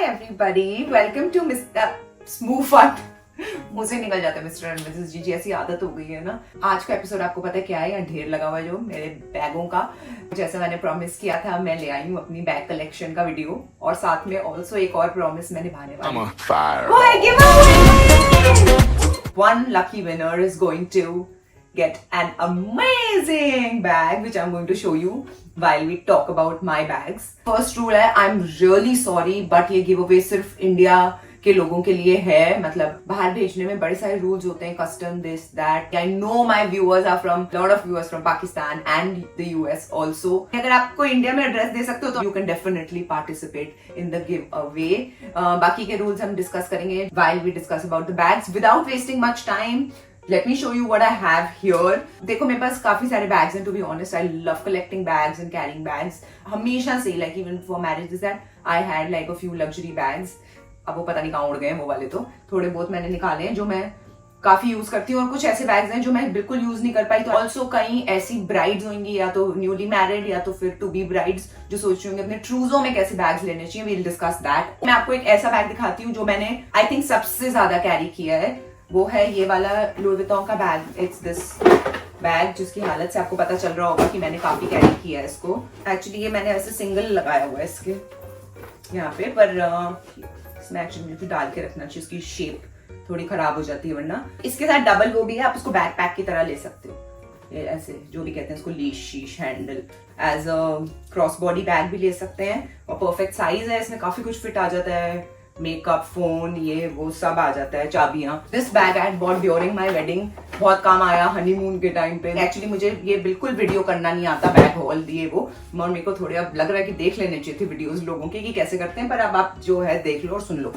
everybody, welcome to Mr. Smooth Fun. मुंह से निकल जाता है मिस्टर एंड मिसेस जी, ऐसी आदत हो गई है ना। आज का एपिसोड आपको पता है क्या है? यहाँ ढेर लगा हुआ है जो मेरे बैगों का। जैसा मैंने प्रॉमिस किया था, मैं ले आई हूँ अपनी बैग कलेक्शन का वीडियो, और साथ में ऑल्सो एक और प्रॉमिस मैं निभाने वाली हूँ। वो है give away. One lucky winner is going to get an amazing bag which I'm going to show you while we talk about my bags. First rule है, I'm really sorry but ये giveaway सिर्फ India के लोगों के लिए है। मतलब बाहर भेजने में बड़े सारे रूल्स होते हैं, custom this that. I know my viewers are from lot of viewers from Pakistan and the US also. अगर आपको इंडिया में एड्रेस दे सकते हो तो you can definitely participate in the giveaway. बाकी के रूल्स हम डिस्कस करेंगे while we discuss about the bags. Without wasting much time, let me show you what I have here. देखो मेरे पास काफी सारे bags हैं, to be honest. I love collecting bags and carrying bags. हमेशा से, like even for marriages that I had like a few luxury bags. अब वो पता नहीं कहाँ उड़ गए हैं वो वाले, तो थोड़े बहुत मैंने निकाले हैं जो मैं काफी यूज करती हूँ, और कुछ ऐसे बैग्स हैं जो मैं बिल्कुल यूज नहीं कर पाई। तो ऑल्सो कहीं ऐसी ब्राइड्स होंगी या तो न्यूली मैरिड या तो फिर टू बी ब्राइड्स जो सोच रही होंगे अपने ट्रूजो में कैसे बैग्स लेने चाहिए। We'll discuss that. मैं आपको एक ऐसा बैग दिखाती हूँ जो मैंने आई थिंक सबसे ज्यादा कैरी किया है। वो है ये वाला लुई विटॉन का बैग। इट्स दिस बैग जिसकी हालत से आपको पता चल रहा होगा कि मैंने काफी कैरी किया है इसको। एक्चुअली ये मैंने ऐसे सिंगल लगाया हुआ है इसके यहाँ पे, पर इसमें एक्चुअली मुझे डाल के रखना चाहिए, उसकी शेप थोड़ी खराब हो जाती है वरना। इसके साथ डबल वो भी है, आप उसको बैकपैक की तरह ले सकते हो। ये ऐसे जो भी कहते हैं इसको, लीश शीश handle, as a cross body bag भी ले सकते हैं, और परफेक्ट साइज है। इसमें काफी कुछ फिट आ जाता है, मेकअप, फोन, ये वो सब आ जाता है, चाबियां। This bag I bought during my wedding, बहुत काम आया हनीमून के टाइम पे। एक्चुअली मुझे ये बिल्कुल वीडियो करना नहीं आता, बैग हॉल दिए वो, और मेरे को थोड़े अब लग रहा है कि देख लेने चाहिए थे वीडियोस लोगों के कि कैसे करते हैं, पर अब आप जो है देख लो और सुन लो।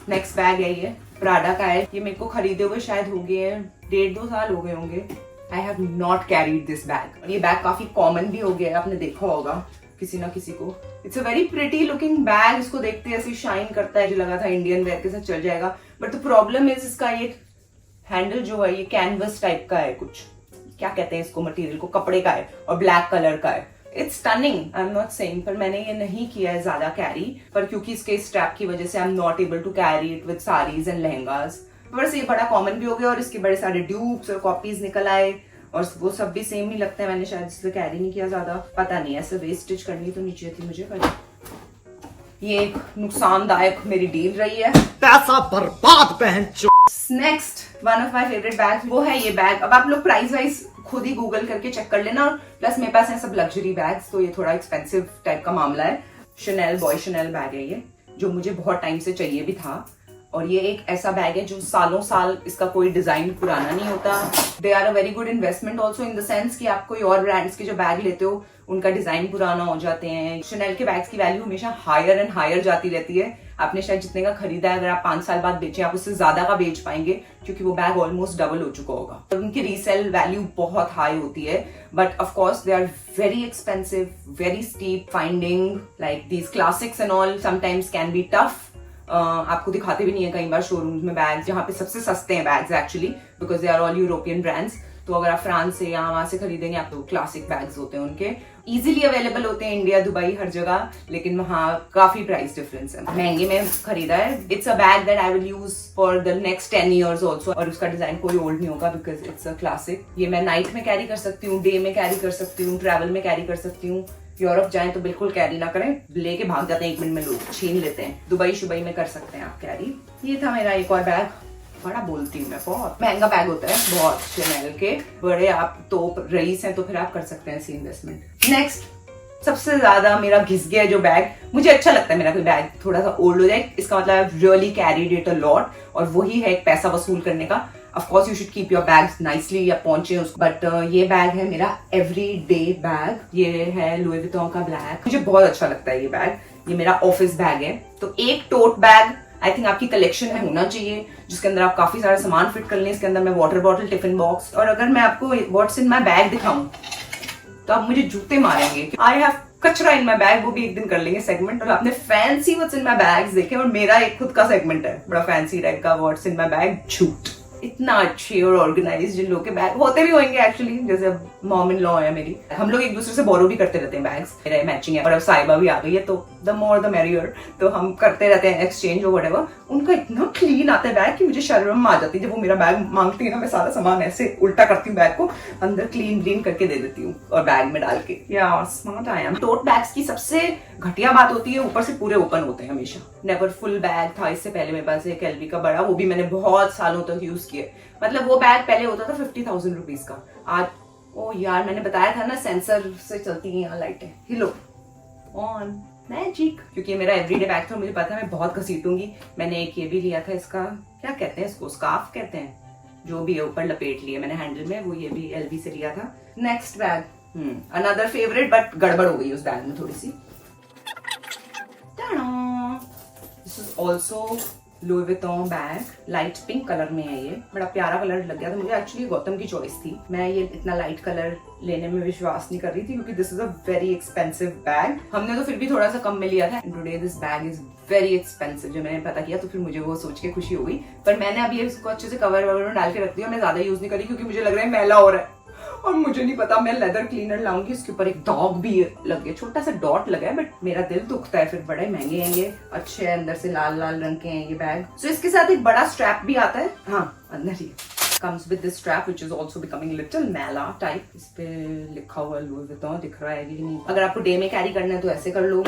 नेक्स्ट बैग है ये प्राडा का है। ये मेरे को खरीदे हुए शायद हो गए हैं 1.5-2 साल हो गए होंगे। I have not carried this bag. ये बैग काफी कॉमन भी हो गया है, आपने देखा होगा किसी ना किसी को। It's a very pretty looking bag. इसको देखते ऐसे शाइन करता है, जो लगा था इंडियन वेयर के साथ चल जाएगा, बट द प्रॉब्लम इज इसका ये हैंडल जो है ये कैनवस टाइप का है, कुछ क्या कहते हैं इसको, मटेरियल को, कपड़े का है और ब्लैक कलर का है। It's stunning, I am not saying, पर मैंने ये नहीं किया है ज्यादा कैरी, पर क्योंकि इसके स्ट्रैप की वजह से I am not able to carry it with saris and lehengas. बस ये बड़ा कॉमन भी हो गया, और इसके बड़े सारे ड्यूप्स और कॉपीज निकल आए, और वो सब भी सेम ही लगते हैं। मैंने शायद इसलिए कैरी नहीं किया ज्यादा, पता नहीं, ऐसे वेस्ट स्टिच करनी तो नीचे थी मुझे, पर ये एक नुकसानदायक मेरी डील रही है। पैसा बर्बाद पहन चो। Next one of my favourite bag, वो है ये बैग। अब आप लोग प्राइस वाइज खुद ही गूगल करके चेक कर लेना, और प्लस मेरे पास है सब लग्जरी बैग्स, तो ये थोड़ा एक्सपेंसिव टाइप का मामला है। शनेल बॉय शनेल बैग है ये, जो मुझे बहुत टाइम से चाहिए भी था, और ये एक ऐसा बैग है जो सालों साल इसका कोई डिजाइन पुराना नहीं होता। They are a very good investment also in the sense कि आप कोई और ब्रांड्स के जो बैग लेते हो उनका डिजाइन पुराना हो जाते हैं। शनेल के बैग्स की वैल्यू हमेशा हायर एंड हायर जाती रहती है। आपने शायद जितने का खरीदा है, अगर आप 5 साल बाद बेचें, आप उससे ज्यादा का बेच पाएंगे, क्योंकि वो बैग ऑलमोस्ट डबल हो चुका होगा। तो उनकी रीसेल वैल्यू बहुत हाई होती है, but of course they are very expensive, very steep. Finding like these classics and all sometimes can be tough. आपको दिखाते भी नहीं है कई बार शोरूम्स में बैग्स, जहाँ पे सबसे सस्ते हैं bags actually, because they are all European brands. तो अगर आप फ्रांस से या वहां से खरीदेंगे आप, तो क्लासिक बैग्स होते हैं उनके, इजीली अवेलेबल होते हैं इंडिया, दुबई, हर जगह, लेकिन वहाँ काफी प्राइस डिफरेंस है, महंगे में खरीदा है। It's a bag that I will use for the next 10 years also, और उसका डिजाइन कोई ओल्ड नहीं होगा बिकॉज इट्स अ क्लासिक। ये मैं नाइट में कैरी कर सकती हूँ, डे में कैरी कर सकती हूँ, ट्रैवल में कैरी कर सकती हूँ। यूरोप जाएं तो बिल्कुल कैरी ना करें, लेके भाग जाते हैं 1 मिनट में, लोग छीन लेते हैं। दुबई शुबई में कर सकते हैं आप कैरी। ये था मेरा एक और बैग। बड़ा बोलती हूँ मैं, बहुत महंगा बैग होता है, बहुत शनेल के बड़े। आप तो रईस हैं तो फिर आप कर सकते हैं ऐसी इन्वेस्टमेंट। नेक्स्ट सबसे ज्यादा मेरा घिस गया जो बैग, मुझे अच्छा लगता है मेरा कोई बैग थोड़ा सा ओल्ड हो जाए, इसका मतलब I really carried it a lot, और वही है एक पैसा वसूल करने का। Of course you should keep your bags nicely या पहुंचे उसको, बट ये बैग है मेरा एवरीडे बैग। ये है लुई विटॉन का ब्लैक, मुझे बहुत अच्छा लगता है ये बैग। ये मेरा ऑफिस बैग है। तो एक टोट बैग आई थिंक आपकी कलेक्शन में होना चाहिए, जिसके अंदर आप काफी सारा सामान फिट कर लें। इसके अंदर मैं वाटर बॉटल, टिफिन बॉक्स, और अगर मैं आपको व्हाट्स इन माय बैग दिखाऊं तो आप मुझे जूते मारेंगे। आई हैव कचरा इन माय बैग, वो भी एक दिन कर लेंगे सेगमेंट। और आपने fancy what's in my bags देखे, और मेरा एक खुद का सेगमेंट है बड़ा फैंसी टाइप का, व्हाट्स इन माय बैग झूठ। इतना अच्छे और ऑर्गेनाइज जिन लोग के बैग होते भी होंगे एक्चुअली, जैसे मॉम इन लॉ है मेरी, हम लोग एक दूसरे से बोरो भी करते रहते हैं बैग्स, मेरा मैचिंग है। और अब साहिबा भी आ गई है तो द मोर द मेरियर, तो हम करते रहते हैं एक्सचेंज और व्हाटएवर। उनका इतना क्लीन आता है बैग कि मुझे शर्म आ जाती है। जब वो मेरा बैग मांगती है ना, मैं सारा सामान ऐसे उल्टा करती हूँ, बैग को अंदर क्लीन करके दे देती हूँ और बैग में डाल के। या smart I am. Tote bags की सबसे घटिया बात होती है ऊपर से पूरे ओपन होते हैं हमेशा। नेवर फुल बैग था इससे पहले मेरे पास एक LV का बड़ा, वो भी मैंने बहुत सालों तक यूज किया। मतलब वो बैग पहले होता था 50,000 रुपीज का। आज ओ यार, मैंने बताया था ना सेंसर से चलती है यहाँ लाइटें। हिलो ऑन मैजिक, क्योंकि ये मेरा एवरीडे बैग था, मुझे पता है मैं बहुत घसीटूंगी। मैंने एक ये भी लिया था, इसका क्या कहते हैं, इसको स्कार्फ कहते हैं, जो भी है ऊपर लपेट लिया मैंने हैंडल में, वो ये भी LV से लिया था। Next bag, another favourite, but गड़बड़ हो गई उस बैग में थोड़ी सी। This is also Louis Vuitton bag, light pink colour में है ये, बड़ा प्यारा कलर लग गया था मुझे। एक्चुअली गौतम की चॉइस थी, मैं ये इतना लाइट कलर लेने में विश्वास नहीं कर रही थी क्योंकि this is a very expensive bag. हमने तो फिर भी थोड़ा सा कम में लिया था। Today this bag is very expensive. जब मैंने पता किया तो फिर मुझे वो सोच के खुशी हो गई, पर मैंने अभी इसको अच्छे से कवर ववर में डाल के रख दिया। मैं ज्यादा यूज नहीं करी क्योंकि मुझे लग रहा है मैला हो रहा है और मुझे नहीं पता। मैं लेदर क्लीनर लाऊंगी, इसके ऊपर एक डॉग भी लग गया, छोटा सा डॉट लगा है, बट मेरा दिल दुखता है, फिर बड़े महंगे हैं ये, अच्छे हैं, अंदर से लाल लाल रंग के हैं ये बैग। सो इसके साथ एक बड़ा स्ट्रैप भी आता है, हाँ अंदर ही comes with this strap which is also becoming little mala type। इस पे लिखा हुआ लुई विटॉन, दिख रहा है कि नहीं। अगर आपको डे में कैरी करना है तो ऐसे कर लो,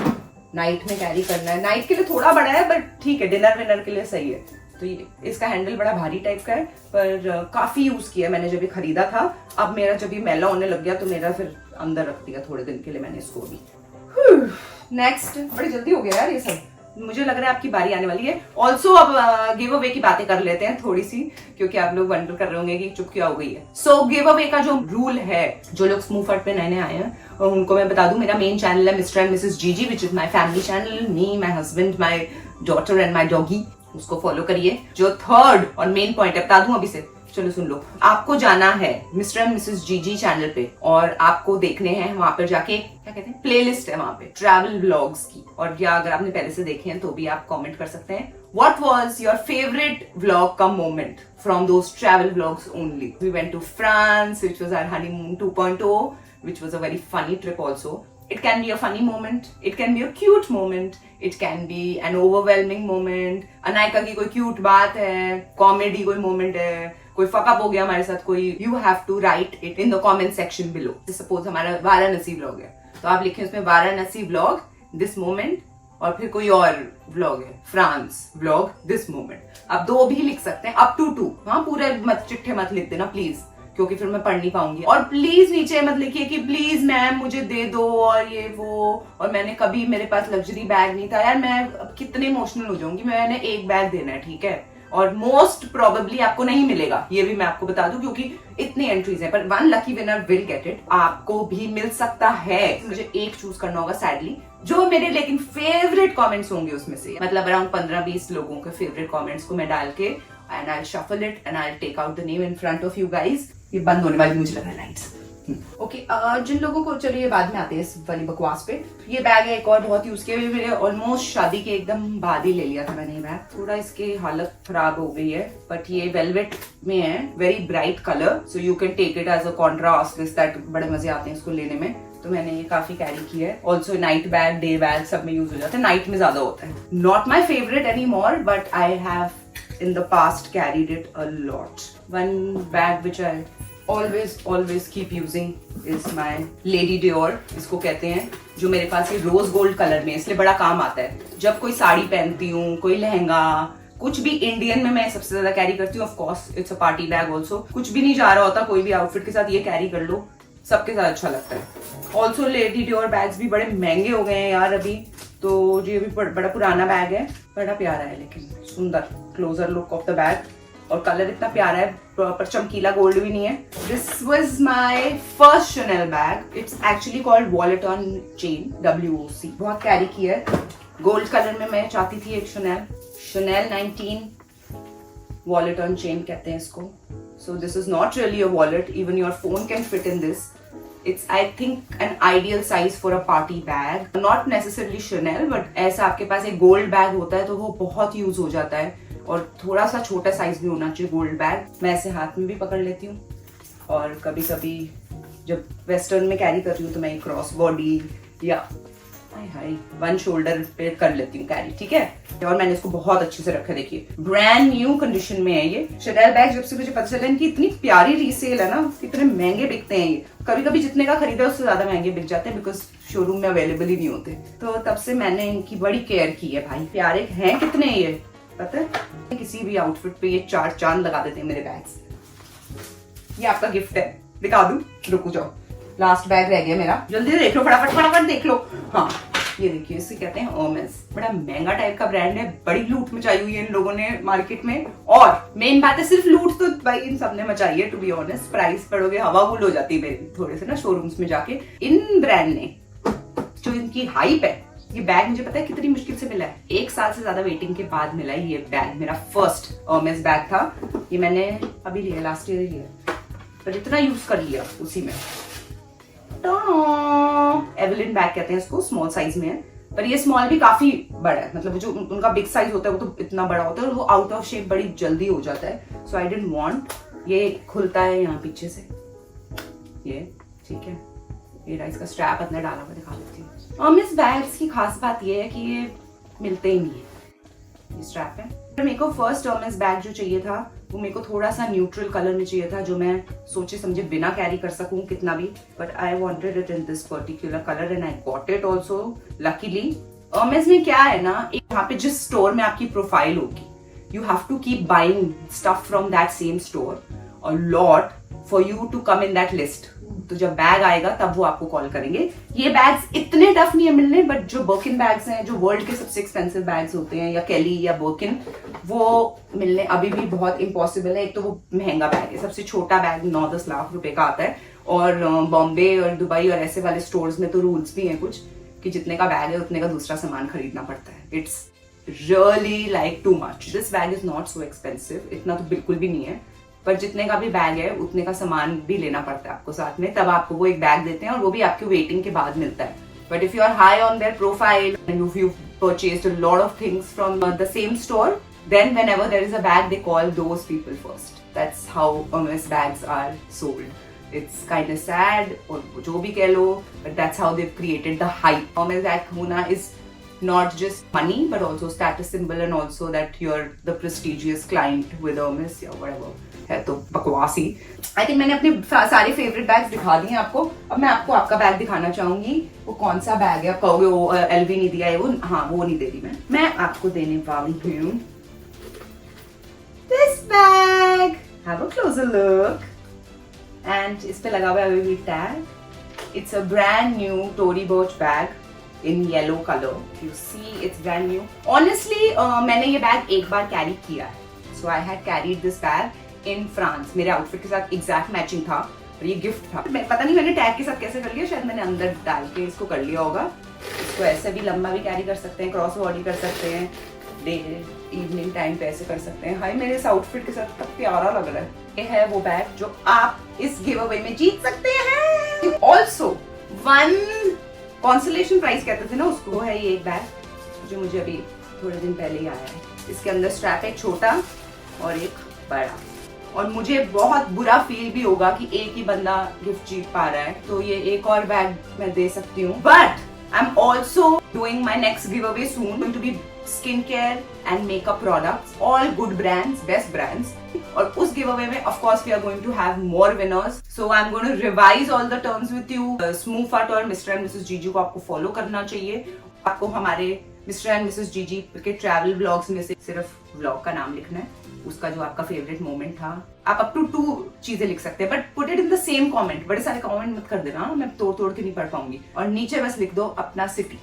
नाइट में कैरी करना है, नाइट के लिए थोड़ा बड़ा है बट ठीक है, डिनर विनर के लिए सही है। तो ये इसका हैंडल बड़ा भारी टाइप का है, पर काफी यूज किया मैंने जब ये खरीदा था। अब मेरा जब ये मैला होने लग गया तो मेरा फिर अंदर रख दिया थोड़े दिन के लिए मैंने इसको भी। नेक्स्ट, बड़ी जल्दी हो गया यार ये सब, मुझे लग रहा है आपकी बारी आने वाली है। ऑल्सो अब गिव अवे की बातें कर लेते हैं थोड़ी सी, क्योंकि आप लोग वंडर कर रहे होंगे कि चुप क्या हो गई है। सो गिव अवे का जो रूल है, जो लोग स्मूफर्ट पे नए नए आए हैं उनको मैं बता दूं, मेरा मेन चैनल है मिस्टर एंड मिसेस जीजी, which is my family channel, me, my husband, my daughter and my doggy, उसको फॉलो करिए। जो थर्ड और मेन पॉइंट है, बता दूं अभी से, चलो सुन लो, आपको जाना है मिस्टर एंड मिसेस जीजी चैनल पे और आपको देखने हैं वहां पर जाके, क्या कहते हैं, प्लेलिस्ट है वहां पे ट्रैवल व्लॉग्स की, और या अगर आपने पहले से देखे हैं तो भी आप कमेंट कर सकते हैं what was your favourite vlog का moment from those travel vlogs only. We went to France which was our honeymoon 2.0 which was a very funny trip also. It can be a funny moment, it can be a cute moment, it can be an overwhelming moment, Anaika की कोई cute बात है, comedy कोई moment है, कोई fuck up हो गया हमारे साथ कोई, you have to write it in the comment section below. Suppose हमारा वाराणसी व्लॉग है तो आप लिखें उसमें वाराणसी व्लॉग दिस मोमेंट, और फिर कोई और व्लॉग है फ्रांस व्लॉग दिस मोमेंट। आप दो भी लिख सकते हैं, अप टू 2। हाँ, पूरे मत चिट्ठे मत लिख देना प्लीज, क्योंकि फिर मैं पढ़ नहीं पाऊंगी। और प्लीज नीचे मत लिखिए कि प्लीज मैम मुझे दे दो और ये वो, और मैंने कभी, मेरे पास लग्जरी बैग नहीं था। यार मैं अब कितने इमोशनल हो जाऊंगी, मैंने एक बैग देना है, ठीक है, और मोस्ट प्रोबेबली आपको नहीं मिलेगा, ये भी मैं आपको बता दूं, क्योंकि इतनी एंट्रीज हैं, पर 1 lucky winner will get it. आपको भी मिल सकता है, मुझे एक चूज करना होगा सैडली, जो मेरे लेकिन फेवरेट कमेंट्स होंगे उसमें से, मतलब अराउंड 15-20 लोगों के फेवरेट कमेंट्स को मैं डाल के, and I shuffle it and I take out the name in front of you guys. ये बंद होने वाली मुझे लग रहा है लाइट्स। ओके, जिन लोगों को, चलिए बाद में आते हैं इस वाली बकवास पे। ये बैग है एक और बहुत यूज किया, मेरे ऑलमोस्ट शादी के एकदम बाद ही ले लिया था मैंने ये बैग। थोड़ा इसकी हालत खराब हो गई है, बट ये वेलवेट में है, very bright colour, so you can take it as a contrast this that, बड़े मजे आते हैं इसको लेने में, तो मैंने ये काफी कैरी किया है। Also night bag, day bag सब में यूज हो जाता है, नाइट में ज्यादा होता है। Not my favourite any more, but I have in the past carried it a lot. One bag which I always keep using is my Lady Dior, इसको कहते हैं, जो मेरे पास ये रोज गोल्ड कलर में, इसलिए बड़ा काम आता है जब कोई साड़ी पहनती हूँ, कोई लहंगा, कुछ भी इंडियन में मैं सबसे ज्यादा कैरी करती हूँ। Of course it's a party bag also, कुछ भी नहीं जा रहा होता कोई भी आउटफिट के साथ, ये कैरी कर लो, सबके साथ अच्छा लगता है। ऑल्सो लेडी डियोर बैग्स भी बड़े महंगे हो गए हैं यार अभी, तो ये भी बड़ा पुराना बैग है, बड़ा प्यारा है, लेकिन सुंदर, closure look of the bag, और कलर इतना प्यारा है, प्रॉपर चमकीला गोल्ड भी नहीं है। This was my first Chanel bag, it's actually called wallet on chain, WOC, बहुत कैरी किया है। गोल्ड कलर में मैं चाहती थी एक शनेल 19 वॉलेट ऑन चेन कहते हैं इसको। So this is not really a wallet, even your phone can fit in this. It's I think an ideal size for a party bag, not necessarily Chanel, but ऐसा आपके पास एक gold bag होता है तो वो बहुत यूज हो जाता है, और थोड़ा सा छोटा साइज भी होना चाहिए गोल्ड बैग। मैं ऐसे हाथ में भी पकड़ लेती हूँ, और कभी कभी जब वेस्टर्न में कैरी कर रही हूँ तो मैं क्रॉस बॉडी या हाय हाय, वन शोल्डर पे कर लेती हूँ कैरी, ठीक है। और मैंने इसको बहुत अच्छे से रखा, देखिए ब्रांड न्यू कंडीशन में है ये Chanel बैग। जब से मुझे पता चला इनकी इतनी प्यारी रीसेल है ना, इतने महंगे बिकते हैं ये, कभी कभी जितने का खरीदा उससे ज्यादा महंगे बिक जाते हैं, बिकॉज शोरूम में अवेलेबल ही नहीं होते। तो तब से मैंने इनकी बड़ी केयर की है भाई। प्यारे हैं कितने ये, पता है, किसी भी आउटफिट पे ये 4 चांद लगा देते हैं मेरे बैग्स। ये आपका गिफ्ट है, दिखा दूं, रुको जाओ, लास्ट बैग रह गया मेरा, जल्दी देख लो, फटाफट फटाफट देख लो। हाँ ये देखिए, इसे कहते हैं Hermes, बड़ा महंगा टाइप का ब्रांड है, बड़ी लूट मचाई हुई है इन लोगों ने मार्केट में। और मेन बात है, सिर्फ लूट तो भाई इन सब ने मचाई है, टू बी ऑनेस्ट। प्राइस पढ़ोगे हवा गुल हो जाती है मेरी थोड़े से ना शोरूम्स में जाके। इन ब्रांड ने जो इनकी हाइप है, ये बैग मुझे पता है कितनी मुश्किल से मिला है, 1 साल से ज्यादा वेटिंग के बाद मिला है ये बैग। मेरा फर्स्ट Hermes बैग था ये, मैंने अभी लिया, लास्ट ईयर ही लिया, पर इतना यूज कर लिया उसी में। एवलिन बैग कहते हैं इसको, स्मॉल साइज में है, पर ये स्मॉल भी काफी बड़ा है, मतलब जो उनका बिग साइज होता है वो तो इतना बड़ा होता है, और वो आउट ऑफ शेप बड़ी जल्दी हो जाता है। सो आई डिडंट वांट। ये खुलता है यहाँ पीछे से, ये ठीक है, ये इसका स्ट्रैप अंदर डाला हुआ, दिखा देती हूँ। Hermes बैग्स की खास बात ये है कि ये मिलते ही नहीं है, ये स्ट्रैप है। मेरे को फर्स्ट Hermes बैग जो चाहिए था वो मेरे को थोड़ा सा न्यूट्रल कलर में चाहिए था, जो मैं सोचे समझे बिना कैरी कर सकूं कितना भी, but I wanted it in this particular colour and I got it also luckily. Hermes में क्या है ना, यहाँ पे जिस स्टोर में आपकी प्रोफाइल होगी, you have to keep buying stuff from that same store a lot for you to come in that list. तो जब बैग आएगा तब वो आपको कॉल करेंगे। ये बैग्स इतने टफ नहीं है मिलने, बट जो बर्किन बैग्स हैं, जो वर्ल्ड के सबसे एक्सपेंसिव बैग्स होते हैं, या केली या बर्किन, वो मिलने अभी भी बहुत इम्पॉसिबल है। एक तो वो महंगा बैग है, सबसे छोटा बैग 9-10 लाख रुपए का आता है, और बॉम्बे और दुबई और ऐसे वाले स्टोर्स में तो रूल्स भी हैं कुछ कि जितने का बैग है उतने का दूसरा सामान खरीदना पड़ता है। It's really like too much. This bag is not so expensive, इतना तो बिल्कुल भी नहीं है, पर जितने का भी बैग है उतने का सामान भी लेना पड़ता है आपको साथ में, तब आपको वो एक बैग देते हैं, और वो भी आपके वेटिंग के बाद मिलता है। But if you are high on their profile and if you purchased a lot of things from the same store, then whenever there is a bag they call those people first. That's how Hermes bags are sold. It's kind of sad, or jo bhi keh lo, but that's how they've created the hype. Hermes bag होना is not just money but also status symbol, and also that you're the prestigious client with Hermes या whatever है, तो बकवास ही। I think मैंने अपने सारे favourite bags दिखा दिए आपको। अब मैं आपको आपका बैग दिखाना चाहूंगी। वो कौन सा बैग है, आप कहोगे वो एलवी नहीं दिया है, वो हाँ वो नहीं दे रही मैं आपको देने वाली हूँ this bag. Have a closer look. And इस पे लगा हुआ है अभी tag. It's a brand new Tory Burch bag in yellow color. You see, it's brand new. Honestly, मैंने ये बैग एक बार कैरी किया है. So I had carried this bag in France. मेरे आउटफिट के साथ एग्जैक्ट मैचिंग था, और ये गिफ्ट था। मैं पता नहीं मैंने टैग के साथ कैसे कर लिया, शायद मैंने अंदर डाल के इसको कर लिया होगा। इसको ऐसे भी लंबा भी कैरी कर सकते हैं, क्रॉस बॉडी कर सकते हैं, डे इवनिंग टाइम पे ऐसे कर सकते हैं। हाय, मेरे इस आउटफिट के साथ कितना प्यारा लग रहा है। ये है वो बैग जो आप इस गिव अवे में जीत सकते हैं। ऑल्सो वन कॉन्सोलेशन प्राइज कहते थे ना उसको, वो है ये एक बैग जो मुझे अभी थोड़े दिन पहले ही आया है। इसके अंदर स्ट्रैप है छोटा और एक बड़ा, और मुझे बहुत बुरा फील भी होगा कि एक ही बंदा गिफ्ट जीत पा रहा है, तो ये एक और बैग मैं दे सकती हूँ। But I am also doing my next giveaway soon, going to be skincare and makeup products, all good brands, best brands. और उस giveaway में of course we are going to have more winners. So I'm going to revise all the terms with you. Smoothfut और Mr. and Mrs. Gigi को आपको follow करना चाहिए। आपको हमारे Mr. and Mrs. Gigi के travel vlogs में से सिर्फ vlog का नाम लिखना है, उसका जो आपका फेवरेट मोमेंट था। आप up to 2 चीजें लिख सकते हैं, but put it in the same comment. बड़े सारे कमेंट मत कर देना, मैं तोड़ के नहीं पढ़ पाऊंगी। और नीचे बस लिख दो अपना सिटी,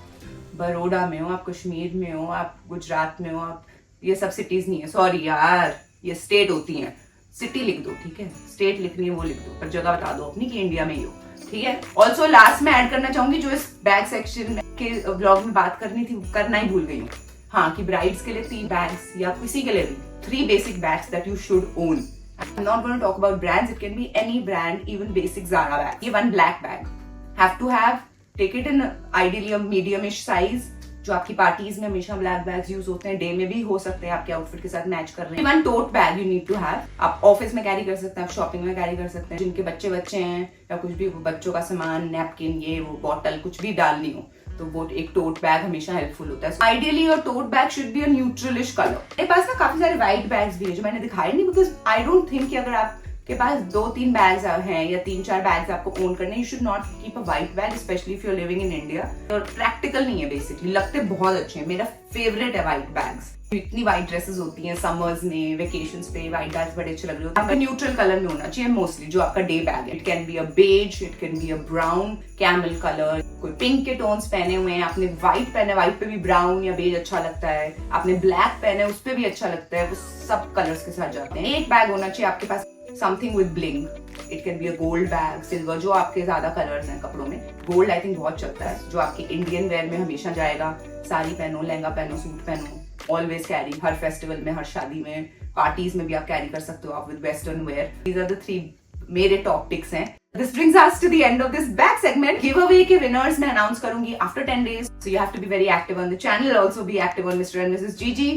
बड़ौदा में हो आप, कश्मीर में हो आप, गुजरात में हो आप, ये सब सिटीज नहीं है, सॉरी यार, ये स्टेट होती हैं। सिटी लिख दो, ठीक है, स्टेट लिखनी है वो लिख दो, पर जगह बता दो अपनी कि इंडिया में ही हो, ठीक है। ऑल्सो लास्ट में ऐड करना चाहूंगी, जो इस बैग सेक्शन के ब्लॉग में बात करनी थी करना ही भूल गई हूँ, हाँ, कि ब्राइड्स के लिए 3 बैग्स या किसी के लिए भी 3 basic bags that you should own. I'm not going to talk about brands, it can be any brand, even basic Zara bag. ये 1 black bag have to have, take it in ideally a medium-ish size, जो आपकी parties में हमेशा black bags use होते हैं, day में भी हो सकते हैं आपके आउटफिट के साथ मैच कर रहे हैं। 1 tote bag you need to have, आप ऑफिस में कैरी कर सकते हैं, आप शॉपिंग में कैरी कर सकते हैं, जिनके बच्चे हैं या कुछ भी बच्चों का सामान, नैपकिन, ये वो बॉटल कुछ भी डालनी हो तो वो एक टोट बैग हमेशा हेल्पफुल होता है. Ideally your tote bag should be a neutralish colour. मेरे पास ना काफी सारे व्हाइट बैग्स भी है जो मैंने दिखाए नहीं, बिकॉज आई डोंट थिंक कि अगर आपके पास 2-3 बैग्स हैं या 3-4 बैग्स आपको ओन करने, you should not keep a white bag, specially if you are living in India. और प्रैक्टिकल नहीं है बेसिकली, लगते बहुत अच्छे हैं. मेरा फेवरेट है व्हाइट बैग्स. इतनी व्हाइट ड्रेसेस होती हैं समर्स में, वेकेशंस पे व्हाइट बैग्स बड़े अच्छे लग रहे होते हैं. आपका न्यूट्रल कलर में होना चाहिए मोस्टली जो आपका डे बैग है. It can be a beige, it can be a brown, camel colour. कोई पिंक के टोन्स पहने हुए हैं, आपने व्हाइट पहने, व्हाइट पे भी ब्राउन या बेज अच्छा लगता है. आपने ब्लैक पहने, उस पे भी अच्छा लगता है. वो सब कलर्स के साथ जाते हैं. एक बैग होना चाहिए आपके पास something with bling. It can be a gold bag, silver, जो आपके ज्यादा कलर्स हैं कपड़ों में. गोल्ड आई थिंक बहुत चलता है, जो आपके इंडियन वेयर में हमेशा जाएगा. साड़ी पहनो, लहंगा पहनो, सूट पहनो, ऑलवेज कैरी. हर फेस्टिवल में, हर शादी में, पार्टीज में भी आप कैरी कर सकते हो आप with western wear. These are the 3 मेरे टॉप पिक्स हैं. This brings us to the end of this bag segment. Giveaway के winners मैं announce करूंगी after 10 days. So you have to be very active on the channel. Also be active on Mr. and Mrs. Gigi.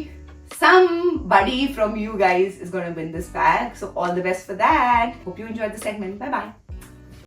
Somebody from you guys is going to win this bag. So all the best for that. Hope you enjoyed the segment. Bye bye.